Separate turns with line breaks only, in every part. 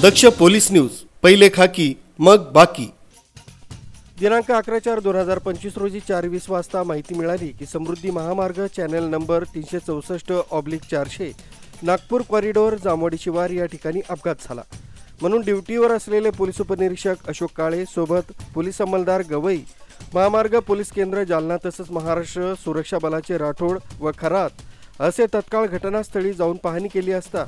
दक्ष police news, पहिले खाकी मग बाकी। दिनांक 11/4/2025 रोजी 4:20 वाजता माहिती मिळाली की समृद्धी महामार्ग चॅनल नंबर 364/400 नागपूर कॉरिडोर जामोडी शिवार या ठिकाणी अपघात झाला। म्हणून ड्युटीवर असलेले पोलीस उपनिरीक्षक अशोक काळे सोबत पोलीस अंमलदार गवई, महामार्ग पोलीस केंद्र जालना तसंच महाराष्ट्र सुरक्षा बलाचे राठोड व खरात असे तत्काळ घटनास्थळी जाऊन पाहणी केली असता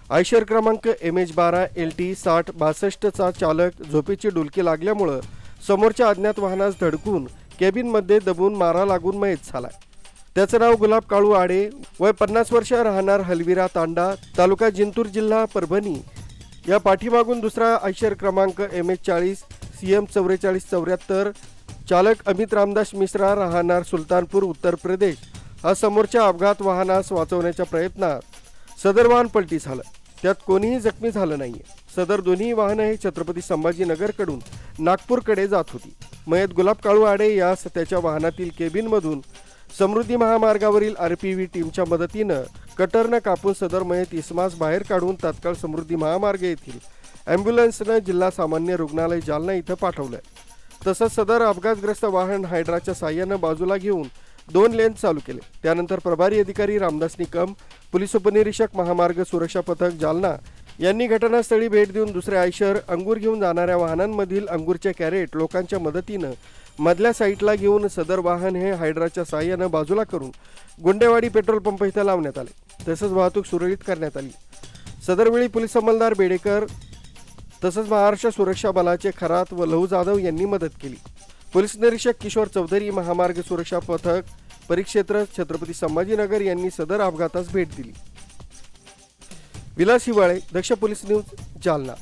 आयशर क्रमांक MH12 LT 6062 चा चालक झोपेची डुलकी लागल्यामुळे समोरच्या अज्ञात वाहनास धडकून केबिनमध्ये दबून मारा लागून मयत झाला। त्याचे नाव गुलाब काळू आडे, वय 50 वर्ष, राहणार हलविरा तांडा, तालुका जिंतूर, जिल्हा परभणी। या पाठीमागून दुसरा आयशर क्रमांक MH40 CM 4474 चालक अमित रामदास मिश्रा, राहणार सुलतानपूर, उत्तर प्रदेश हा समोरच्या अपघात वाहनास वाचवण्याच्या प्रयत्नात सदर वाहन पलटी झालं। त्यात कोणीही जखमी झालं नाहीये। सदर दोन्ही वाहने हे छत्रपती संभाजीनगर कडून नागपूरकडे जात होती। मयत गुलाब काळू आडे यास त्याच्या वाहनातील केबिनमधून समृद्धी महामार्गावरील RPV टीमच्या मदतीने कटरने कापून सदर मयत इसमास बाहेर काढून तात्काळ समृद्धी महामार्ग येथील ॲम्ब्युलन्सने जिल्हा सामान्य रुग्णालय जालना इथं पाठवलं। तसंच सदर अपघातग्रस्त वाहन हायड्राच्या साह्याने बाजूला घेऊन 2 लेन चालू केले। त्यानंतर प्रभारी अधिकारी रामदास निकम, पोलीस उपनिरीक्षक महामार्ग सुरक्षा पथक जालना यांनी घटनास्थळी भेट देऊन दुसऱ्या आयशर अंगूर घेऊन जाणाऱ्या वाहनांमधील अंगूरचे कॅरेट लोकांच्या मदतीने मधल्या साईडला घेऊन सदर वाहन हे हायड्राच्या साह्याने बाजूला करून गुंडेवाडी पेट्रोल पंप इथे लावण्यात आले। तसंच वाहतूक सुरळीत करण्यात आली। सदरवेळी पोलीस अंमलदार बेडेकर तसंच महाराष्ट्र सुरक्षा बलाचे खरात व लहू जाधव यांनी मदत केली। पोलीस निरीक्षक किशोर चौधरी, महामार्ग सुरक्षा पथक परिक्षेत्र छत्रपती संभाजीनगर यांनी सदर अपघातास भेट दिली। विलास हिवाळे, दक्ष पोलीस न्यूज, जालना।